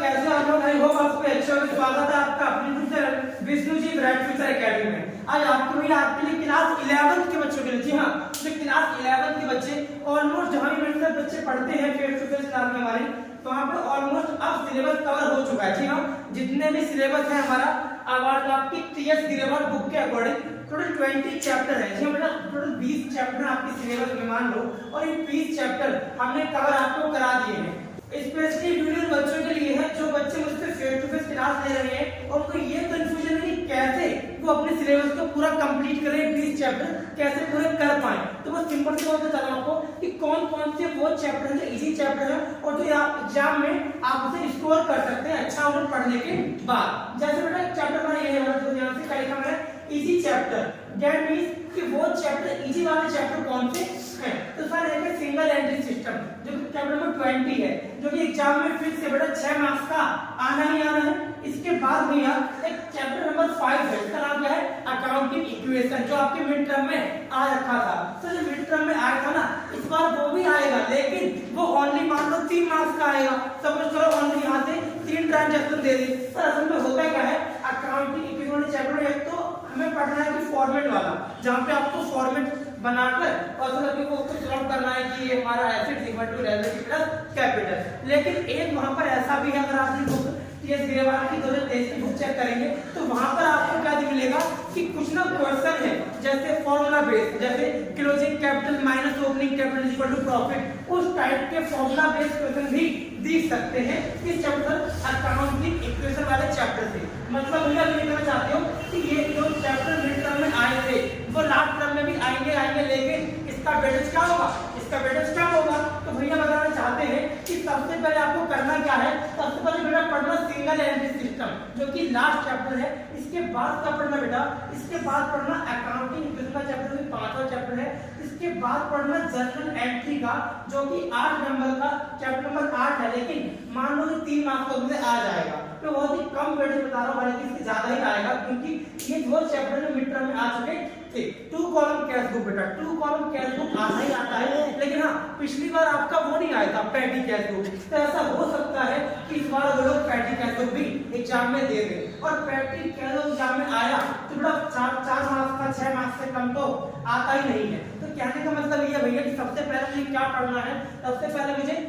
कैसे आप लोग? आई होप आप सभी अच्छे होंगे। स्वागत है आपका अपने teacher Vishnu ji bright future academy में। आज आपके लिए क्लास 11th के बच्चों के लिए, जी हाँ, जो क्लास 11th के बच्चे ऑलमोस्ट जहां भी मेरे साथ बच्चे पढ़ते हैं फेस टू फेस क्लास में हमारे, तो वहां पे ऑलमोस्ट अब सिलेबस कवर हो चुका है। जी हाँ, जितने भी सिलेबस है हमारा अब आपकी टीएस गिरेवाल बुक के अकॉर्डिंग टोटल 20 चैप्टर है। जी बेटा, टोटल 20 चैप्टर आपके सिलेबस में मान लो, और ये 20 चैप्टर हमने कवर आपको करा दिए हैं। स्पेशली वीडियो बच्चों के लिए है जो बच्चे मुझसे फेस टू फेस क्लास ले रहे हैं और उनको ये कंफ्यूजन है कि कैसे वो अपने सिलेबस को पूरा कंप्लीट करें, 20 चैप्टर कैसे पूरे कर पाए। तो बस सिंपल सी बात बता रहा हूं आपको कि कौन कौन से वो चैप्टर हैं जो इजी चैप्टर है और जो आप एग्जाम में आप उसे स्कोर कर सकते हैं अच्छा उन्हें पढ़ने के बाद। जैसे बेटा चैप्टर हमारा ये है, जो यहां से क्या लिखा है इजी चैप्टर, दैट मींस कि वो चैप्टर इजी वाले चैप्टर कौन से हैं। तो सर एक सिंगल एंट्री सिस्टम जो कि चैप्टर नंबर 20 है, जो कि एग्जाम में फिर से बेटा 6 मार्क्स का आना ही आना है। इसके बाद भैया एक चैप्टर नंबर 5 है, इसका नाम क्या है अकाउंटिंग इक्वेशन, जो आपके मिड टर्म में आ रखा था। तो जो मिड टर्म में आया था ना, इस बार वो भी आएगा, लेकिन वो ओनली मान लो 3 मार्क्स का आएगा। सपोज करो ओनली यहाँ से 3 ट्रांजैक्शन दे दी। तो असल में होता क्या है अकाउंटिंग इक्वेशन चैप्टर में एक तो हमें पढ़ना है कि फॉर्मेट वाला, जहाँ पे आपको फॉर्मेट बनाकर और फिर को सॉल्व करना है कि ये हमारा assets equal to liability plus capital. लेकिन एक वहां पर ऐसा भी है, अगर आपने टीएस गिरेवाल की 2023 की बुक चेक करेंगे तो वहां पर आपको क्या मिलेगा कि कुछ ना क्वेश्चन है जैसे फॉर्मूला बेस्ड, जैसे closing capital minus opening capital equal to profit, उस टाइप के फॉर्मूला बेस्ड क्वेश्चन भी देख सकते हैं इस चैप्टर अकाउंटिंग इक्वेशन वाले चैप्टर से। मतलब भैया ये कहना चाहते हो कि ये जो चैप्टर मिड टर्म में आए थे वो लास्ट टर्म में भी आएंगे, लेकिन इसका वेटेज क्या होगा, इसका वेटेज क्या होगा। तो भैया बताना चाहते हैं कि सबसे पहले आपको करना क्या है, सबसे पहले बेटा पढ़ना सिंगल एंट्री सिस्टम जो कि लास्ट चैप्टर है। इसके बाद क्या पढ़ना बेटा, इसके बाद पढ़ना अकाउंटिंग इक्वेशन का चैप्टर, जो 5वां चैप्टर है। इसके बाद पढ़ना जर्नल एंट्री का, जो कि 8 नंबर का चैप्टर नंबर 8 है, लेकिन मान लो कि 3 मार्क्स में आ जाएगा। तो बहुत ही कम वेटेज बता रहा हूँ, हालांकि इससे ज्यादा ही आएगा क्योंकि ये दो चैप्टर में मिड टर्म में आ चुके थे। 2 कॉलम कैश बुक बेटा, 2 कॉलम कैश बुक आता ही आता है, लेकिन हाँ पिछली बार आपका वो नहीं आया था पैटी कैश बुक। तो ऐसा हो सकता है कि इस बार वो लोग पैटी कैश बुक भी एग्जाम में दे दें, और पैटी कैश बुक एग्जाम में आया तो बेटा 4 मार्क्स का 6 मार्क्स से कम तो आता ही नहीं है। तो कहने का मतलब ये भैया कि सबसे पहले मुझे क्या पढ़ना है, सबसे पहले मुझे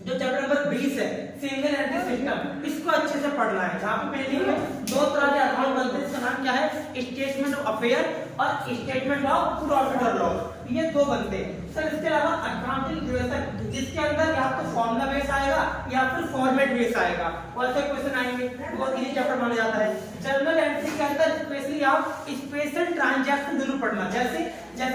जो चैप्टर नंबर 20 है सिंगल एंट्री सिस्टम, इसको अच्छे से पढ़ना है। जहां पे पहले 2 तरह के अकाउंट बनते हैं, इसका नाम क्या है स्टेटमेंट ऑफ अफेयर और स्टेटमेंट ऑफ प्रॉफिट और लॉस, ये 2 बनते हैं। सर इसके अलावा अकाउंटिंग इक्वेशन जिसके अंदर या तो फॉर्मूला बेस आएगा या फिर फॉर्मेट बेस आएगा, वैसे क्वेश्चन आएंगे, बहुत इजी चैप्टर माना जाता है। जर्नल एंट्री के अंदर स्पेशली आप स्पेशल ट्रांजैक्शन जरूर पढ़ना, जैसे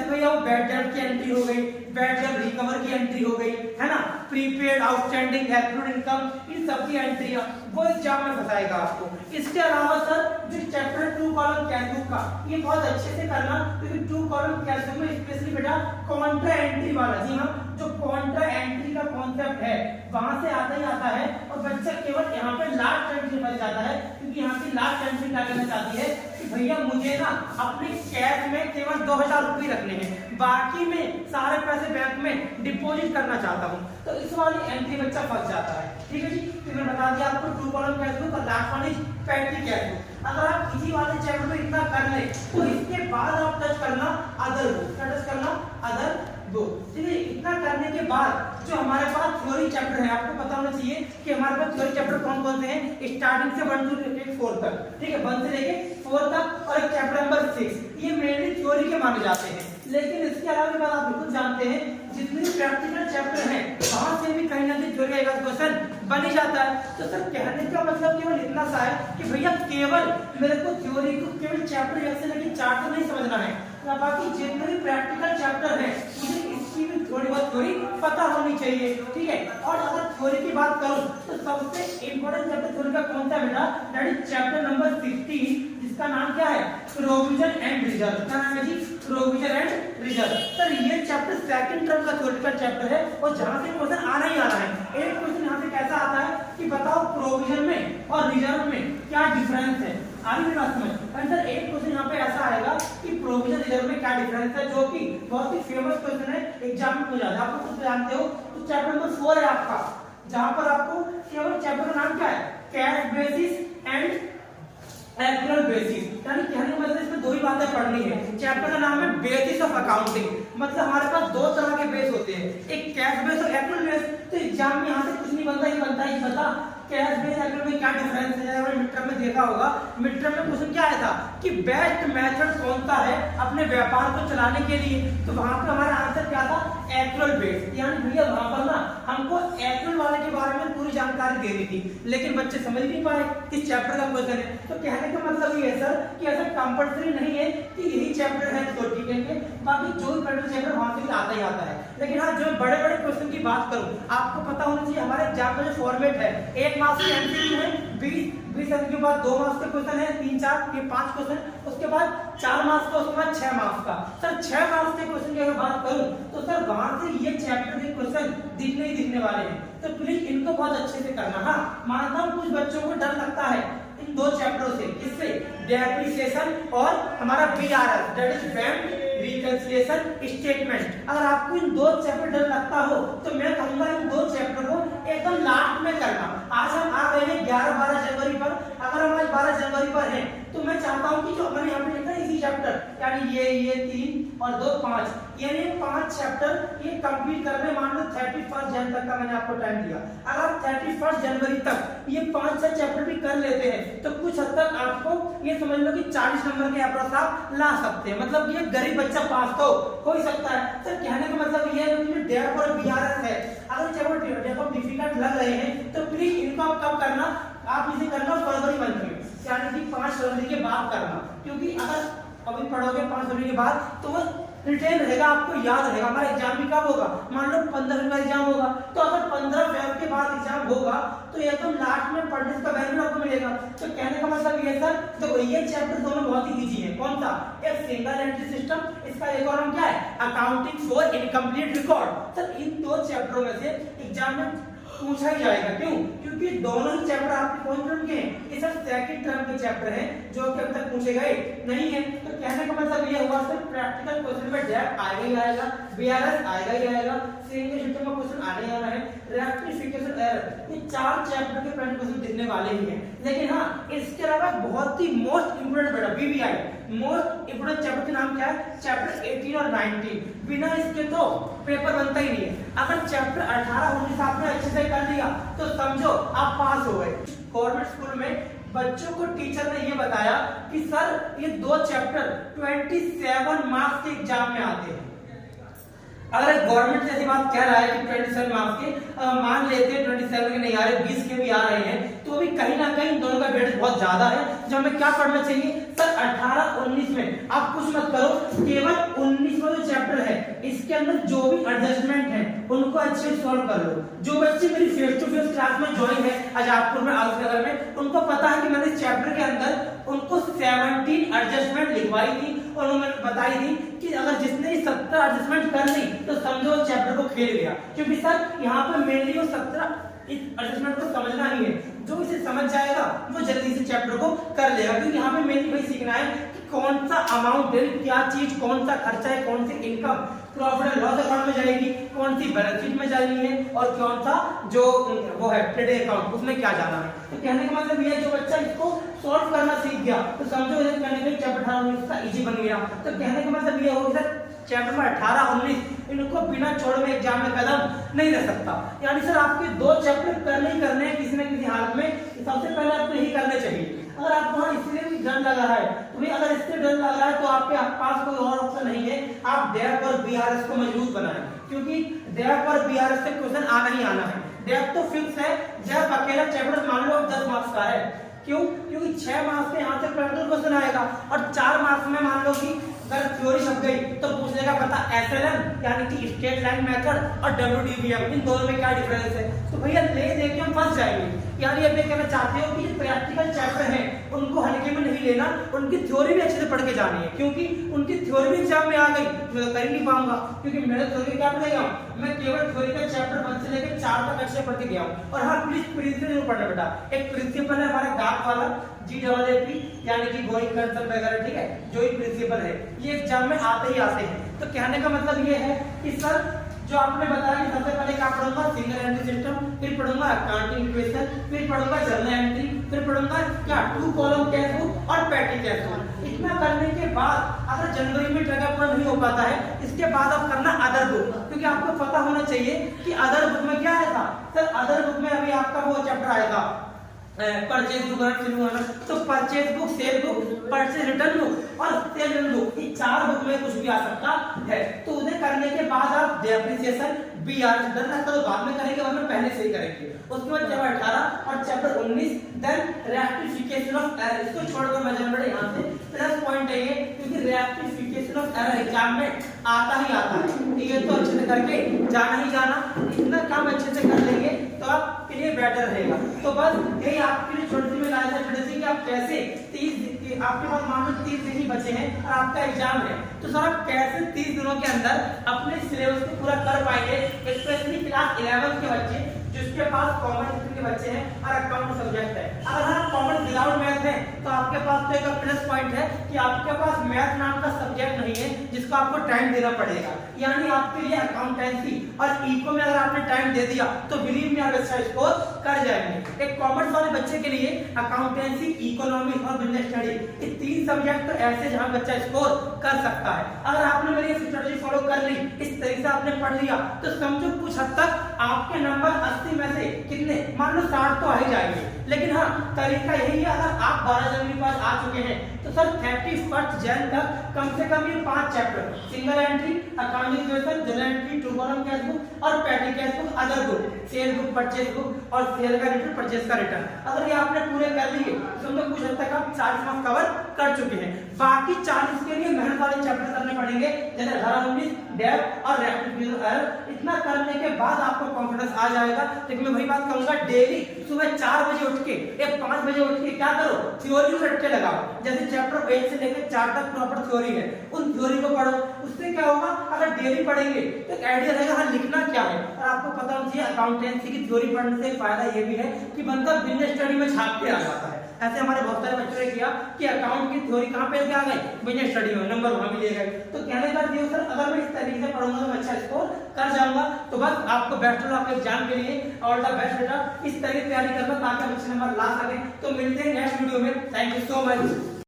भैया वो बैड डेट की एंट्री हो गई, बैड डेट रिकवर की एंट्री हो गई, है ना, प्रीपेड आउटस्टैंडिंग एक्रूड इनकम, इन सब की एंट्री वो एग्जाम में बताएगा आपको। इसके अलावा सर जो चैप्टर 2 कॉलम कैश बुक का, ये बहुत अच्छे से करना क्योंकि 2 कॉलम कैश बुक में स्पेशली बेटा कॉन्ट्रा एंट्री वाला, जी हाँ, जो कॉन्ट्रा एंट्री का कॉन्सेप्ट है वहां से आता ही आता है, और बच्चा केवल यहाँ पे लास्ट एंट्री बच जाता है क्योंकि यहाँ की लास्ट एंट्री क्या करना चाहती है कि भैया मुझे ना अपने कैश में केवल 2000 रुपये रखने हैं, बाकी में सारे पैसे बैंक में डिपॉजिट करना चाहता हूँ। तो इस वाली एंट्री बच्चा फंस जाता है। ठीक है जी, तो मैंने बता दिया आपको 2 कॉलम कैश बुक और लास्ट वाली पैटी कैश बुक। अगर आप इसी वाले चैप्टर में इतना कर ले तो इसके बाद आप टच करना अदर बुक, टच करना अदर बुक। ठीक है, इतना करने के बाद जो हमारे पास थ्योरी चैप्टर है, आपको पता होना चाहिए कि हमारे पास थ्योरी चैप्टर कौन कौन से हैं, स्टार्टिंग से 1 से लेके 4 तक। ठीक है, 1 से लेके 4 तक, और एक चैप्टर नंबर 6, ये मेनली थ्योरी के माने जाते हैं। लेकिन इसके अलावा बात आप बिल्कुल जानते हैं जितने भी प्रैक्टिकल चैप्टर हैं वहां से भी कहीं ना कहीं थ्योरी का क्वेश्चन बन ही जाता है। तो सर कहने का मतलब केवल इतना सा है कि भैया केवल मेरे को थ्योरी को केवल चैप्टर 1 से लेकर 4 तक नहीं समझना है, बाकी जितने भी प्रैक्टिकल चैप्टर हैं मुझे इसकी भी थोड़ी बहुत थ्योरी पता होनी चाहिए। ठीक है, और अगर थ्योरी की बात करूं तो सबसे इंपॉर्टेंट चैप्टर थ्योरी का कौन सा है बेटा, दैट इज चैप्टर नंबर 16, जिसका नाम क्या है प्रोविजन एंड रिजर्व। क्या नाम है जी, प्रोविजन एंड रिजर्व। सर ये चैप्टर सेकंड टर्म का थ्योरेटिकल चैप्टर है और जहां से क्वेश्चन आना ही आना है। एक क्वेश्चन यहां से कैसा आता है कि बताओ प्रोविजन में और रिजर्व में क्या डिफरेंस है, आगे भी बात समझ। सर एक क्वेश्चन यहाँ पे ऐसा आएगा कि प्रोविजन रिजर्व में क्या डिफरेंस है, जो कि बहुत ही फेमस क्वेश्चन है, एग्जाम में पूछा जाता है। आपको कुछ जानते हो तो चैप्टर नंबर 4 है आपका, जहां पर आपको केवल चैप्टर का नाम क्या है cash basis and actual basis, यानी कहने का मतलब इसमें दो ही बातें पढ़नी है। चैप्टर का नाम है बेसिस ऑफ अकाउंटिंग, मतलब हमारे पास दो तरह के बेस होते हैं, एक कैश बेस और एक्चुअल बेस। तो एग्जाम में यहाँ से कुछ नहीं बनता, ही बनता है पता कैश बेस एक्चुअल में क्या डिफरेंस है। हमने मिड टर्म में देखा होगा, मिड टर्म में क्वेश्चन क्या आया था कि बेस्ट मेथड कौन सा है अपने व्यापार को चलाने के लिए, तो वहां पे हमारा आंसर क्या था, एक्चुअल बेस। यानी भैया वहां पर ना हमको एक्चुअल वाले के बारे में पूरी जानकारी दे दी थी, लेकिन बच्चे समझ नहीं पाए किस चैप्टर का क्वेश्चन है। तो कहने का मतलब ये है सर कि ऐसा कंपल्सरी नहीं है कि यही चैप्टर है तो ठीक है, बाकी जो भी पैटर्न चैप्टर वहां से आता ही आता है। लेकिन हाँ, जो बड़े बड़े क्वेश्चन की बात करूं, आपको पता होना चाहिए हमारे एग्जाम का जो फॉर्मेट है, 1 मार्क्स की एमसीक्यू है, 20 अंक के बाद 2 मार्क्स के क्वेश्चन है, 3 4 के 5 क्वेश्चन, उसके बाद 4 मार्क्स का, उसके बाद 6 मार्क्स का। सर 6 मार्क्स के क्वेश्चन की अगर बात करूं तो सर वहां से ये चैप्टर के क्वेश्चन दिखने ही दिखने वाले हैं, तो प्लीज इनको बहुत अच्छे से करना। हाँ, मानता हूं कुछ बच्चों को डर लगता है इन दो चैप्टरों से, किससे, डेप्रिसिएशन और हमारा BRS that is bank reconciliation statement. अगर आपको इन दो चैप्टर डर लगता हो तो मैं कहूंगा इन दो चैप्टर को एकदम लास्ट में करना। आज हम आ गए हैं 11-12 जनवरी पर, अगर हम आज 12 जनवरी पर हैं तो मैं चाहता हूं कि जो मैंने यहाँ पे लिखा है इसी चैप्टर, यानी ये 3 और 2 5, यानी 5 चैप्टर ये कंप्लीट करने, मान लो 31 जनवरी तक का मैंने आपको टाइम दिया। अगर 31 जनवरी तक ये 5-6 चैप्टर भी कर लेते हैं तो कुछ हद तक आपको ये समझ लो कि 40 नंबर के एप्रोक्स आप ला सकते हैं, मतलब ये गरीब बच्चा पास तो हो ही सकता है। सर कहने का मतलब ये है कि डेप और बीआरएस है, अगर चैप्टर डिफिकल्ट लग रहे हैं तो प्लीज इनको आप कब करना, आप इसे करना फरवरी मंथ में, यानी कि 5 फरवरी के बाद करना, क्योंकि अगर अभी पढ़ोगे 5 फरवरी के बाद तो वो रिटेन रहेगा, आपको याद रहेगा। हमारा एग्जाम भी कब होगा, मान लो 15 का एग्जाम होगा, तो अगर 15 फरवरी के बाद एग्जाम होगा तो एकदम लास्ट में पढ़ने का वैल्यू आपको मिलेगा। तो कहने का मतलब ये सर, तो ये चैप्टर दोनों बहुत ही इजी है। कौन सा, एक सिंगल एंट्री सिस्टम, इसका एक और नाम क्या है, accounting for incomplete record. Sir इन दो चैप्टरों में से एग्जाम में पूछा ही जाएगा, क्यों, क्योंकि दोनों ही चैप्टर आपके कौन टर्म के हैं, ये सब सेकंड टर्म के चैप्टर हैं जो कि अब तक पूछे गए नहीं है। तो कहने का मतलब ये हुआ सर प्रैक्टिकल क्वेश्चन में डेप आएगा ही आएगा, बीआरएस आएगा ही आएगा, सिंगल सिस्टम का क्वेश्चन आने ही आना है, रेक्टिफिकेशन एरर, ये 4 चैप्टर के प्रैक्टिकल क्वेश्चन दिखने वाले ही हैं। लेकिन हाँ, इसके अलावा बहुत ही मोस्ट इंपोर्टेंट बेटा बीबीआई मोस्ट इंपोर्टेंट चैप्टर का नाम क्या है, चैप्टर 18 और 19, बिना इसके तो पेपर बनता ही नहीं है। अगर चैप्टर 18-19 आपने अच्छे से कर लिया तो समझो आप पास हो गए। गवर्नमेंट स्कूल में बच्चों को टीचर ने ये बताया कि सर ये 2 चैप्टर 27 मार्क्स के एग्जाम में आते हैं। अगर गवर्नमेंट ऐसी बात कह रहा है कि 27 मार्क्स के, मान लेते हैं 27 के नहीं आ रहे, 20 के भी आ रहे हैं, तो भी कहीं ना कहीं दोनों का वेटेज बहुत ज्यादा है। जो हमें क्या पढ़ना चाहिए सर, 18-19 में आप कुछ मत करो, केवल 19 में जो चैप्टर है इसके अंदर जो भी एडजस्टमेंट है उनको अच्छे से सॉल्व कर लो। जो बच्चे मेरी फेस टू फेस क्लास में ज्वाइन है आजादपुर में, आलमनगर में, उनको पता है कि मैंने इस चैप्टर के अंदर उनको 17 एडजस्टमेंट लिखवाई थी और उन्होंने बताई थी कि अगर जिसने 17 एडजस्टमेंट कर ली तो समझो चैप्टर को खेल गया। क्योंकि सर यहाँ पर मेनली वो 17 इस एडजस्टमेंट को समझना ही है, जो इसे समझ जाएगा वो जल्दी से चैप्टर को कर लेगा। क्योंकि यहाँ पे मेनली वही सीखना है कि कौन सा अमाउंट है, क्या चीज, कौन सा खर्चा है, कौन सी income profit and loss account में जाएगी, कौन सी बैलेंस शीट में जानी है, और कौन सा जो वो है ट्रेडिंग अकाउंट उसमें क्या जाना है। तो कहने का मतलब ये जो बच्चा इसको सॉल्व करना सीख गया तो समझो चैप्टर 18-19 का इजी बन गया। तो कहने का मतलब ये होगा सर चैप्टर में 18-19 इनको बिना छोड़े में एग्जाम में कदम नहीं रह सकता। यानी सर आपके 2 चैप्टर करने ही करने हैं किसी न किसी हालत में, सबसे पहले आपको यही करने चाहिए। अगर आपको इसलिए भी डर लगा है तो भाई अगर इससे डर लगा है तो आपके पास कोई और ऑप्शन नहीं है, आप डेप और बीआरएस को मजबूत बनाएं, क्योंकि डेप और बीआरएस से क्वेश्चन आना ही आना है। डेप तो फिक्स है, डेप अकेला चैप्टर मान लो 10 मार्क्स का है, क्यों, क्योंकि 6 मार्क्स में यहाँ से प्रैक्टिकल क्वेश्चन आएगा और 4 मार्क्स में मान लो कि अगर थ्योरी छप गई तो पूछने का पता एसएलएम यानी कि स्ट्रेट लाइन मेथड और डब्ल्यूडीवीएम, इन दोनों में क्या डिफरेंस है। तो भैया ले देके हम फंस जाएंगे। यानी अब ये कहना चाहते हो कि जो प्रैक्टिकल चैप्टर हैं उनको हल्के में नहीं लेना, उनकी थ्योरी भी अच्छे से पढ़ के जानी है, क्योंकि उनकी थ्योरी भी एग्जाम में आ गई मैं तो कर ही नहीं पाऊंगा, क्योंकि मेरे थ्योरी क्या पढ़ेगा, मैं केवल थ्योरी का चैप्टर 1 से लेकर 4 तक अच्छे पढ़ के गया हूँ। और हाँ प्लीज प्रिंसिपल जरूर पढ़ना बेटा, एक प्रिंसिपल है हमारा गाप वाला GAAP यानी कि गोइंग कंसर्न वगैरह, ठीक है, जो ही प्रिंसिपल है ये एग्जाम में आते ही आते हैं। तो कहने का मतलब ये है कि सर जो आपने बताया कि सबसे पहले क्या पढ़ूंगा, सिंगल एंट्री सिस्टम, फिर पढ़ूंगा अकाउंटिंग इक्वेशन, फिर पढ़ूंगा जर्नल एंट्री, पढ़ूंगा क्या, 2 कॉलम कैश बुक और पैटी कैश बुक। इतना करने के बाद अगर जनवरी में ट्रैगर पूरा नहीं हो पाता है, इसके बाद आप करना अदर बुक, क्योंकि आपको पता होना चाहिए कि अदर बुक में क्या आया था सर। अदर बुक में अभी आपका वो चैप्टर आया था परचेज बुक, तो purchase book, sale book, purchase return book और सेल रिटर्न बुक, ये 4 बुक में कुछ भी आ सकता है। तो उन्हें करने के बाद आप डेप्रिसिएशन बीआर डन रखा तो बाद में करेंगे, वरना पहले से ही करेंगे। उसके बाद चैप्टर 18 और chapter 19 then rectification of error, इसको छोड़कर मैं जनवरी यहां से प्लस पॉइंट है ये, क्योंकि रेक्टिफिकेशन ऑफ एरर एग्जाम में आता ही आता है। ये तो अच्छे से करके जाना ही जाना, इतना काम अच्छे से कर लेंगे तो आपके लिए बेटर रहेगा। तो बस यही आपके लिए छोटी सी मैं लाया था छोटी सी कि आप कैसे 30 आपके पास मान लो 30 दिन ही बचे हैं और आपका एग्जाम है, तो सर आप कैसे 30 दिनों के अंदर अपने सिलेबस को पूरा कर पाएंगे, स्पेशली क्लास 11 के बच्चे जिसके पास कॉमन के बच्चे हैं और अकाउंट सब्जेक्ट है। अगर हाँ कॉमन विदाउट मैथ है तो आपके पास तो एक प्लस पॉइंट है कि आपके पास मैथ नाम का सब्जेक्ट नहीं है जिसको आपको टाइम देना पड़ेगा, यानी आपके लिए अकाउंटेंसी और इको में अगर आपने टाइम दे दिया तो बिलीव में आप अच्छा स्कोर कर जाएंगे। एक कॉमर्स वाले बच्चे के लिए अकाउंटेंसी, इकोनॉमिक्स और बिजनेस स्टडी, ये 3 सब्जेक्ट तो ऐसे जहां बच्चा स्कोर कर सकता है। अगर आपने मेरी स्ट्रेटजी फॉलो कर ली, इस तरीके से आपने पढ़ लिया, तो समझो कुछ हद तक आपके नंबर 80 में से कितने मान लो 60 तो आ ही जाएंगे। लेकिन हाँ तरीका यही है, अगर आप 12 जनवरी के पास आ चुके हैं तो सर 31 जन तक कम से कम ये 5 chapter, single entry, accounting question, general entry, 2 column cash book और petty cash book, other book, sale book, purchase book और सेल का रिटर्न, परचेज का रिटर्न, अगर ये आपने पूरे कर लिए तो समझो कुछ हद तक आप 40 मार्क्स कवर कर चुके हैं। बाकी 40 के लिए मेहनत वाले चैप्टर करने पड़ेंगे, जैसे हार्मोनिक्स, डेप्थ और रेक्टिफिकेशन एरर। इतना करने के बाद आपको कॉन्फिडेंस आ जाएगा। लेकिन मैं वही बात कहूंगा, डेली सुबह 4 बजे उठ के या 5 बजे उठ के क्या करो, थ्योरी को रट के लगाओ। जैसे चैप्टर 1 से लेकर 4 तक प्रॉपर थ्योरी है, उन थ्योरी को पढ़ो। उससे क्या होगा, अगर डेली पढ़ेंगे तो एक आइडिया रहेगा हाँ लिखना क्या है। और आपको पता होना चाहिए अकाउंटेंसी की थ्योरी पढ़ने से फायदा ये भी है कि बंदा बिजनेस स्टडी में छाप के आ जाता है। ऐसे हमारे बहुत सारे बच्चों ने किया कि अकाउंट की थ्योरी कहां पे आ गई, बिजनेस स्टडी में, नंबर वहां भी ले गए। तो कहने का ये सर अगर मैं इस तरीके से पढ़ूंगा तो मैं अच्छा स्कोर कर जाऊंगा। तो बस आपको बेस्ट हो आपके एग्जाम के लिए, ऑल द बेस्ट बेटा। इस तरीके से तैयारी करना ताकि आप अच्छे नंबर ला सकें। तो मिलते हैं नेक्स्ट वीडियो में। Thank you so much.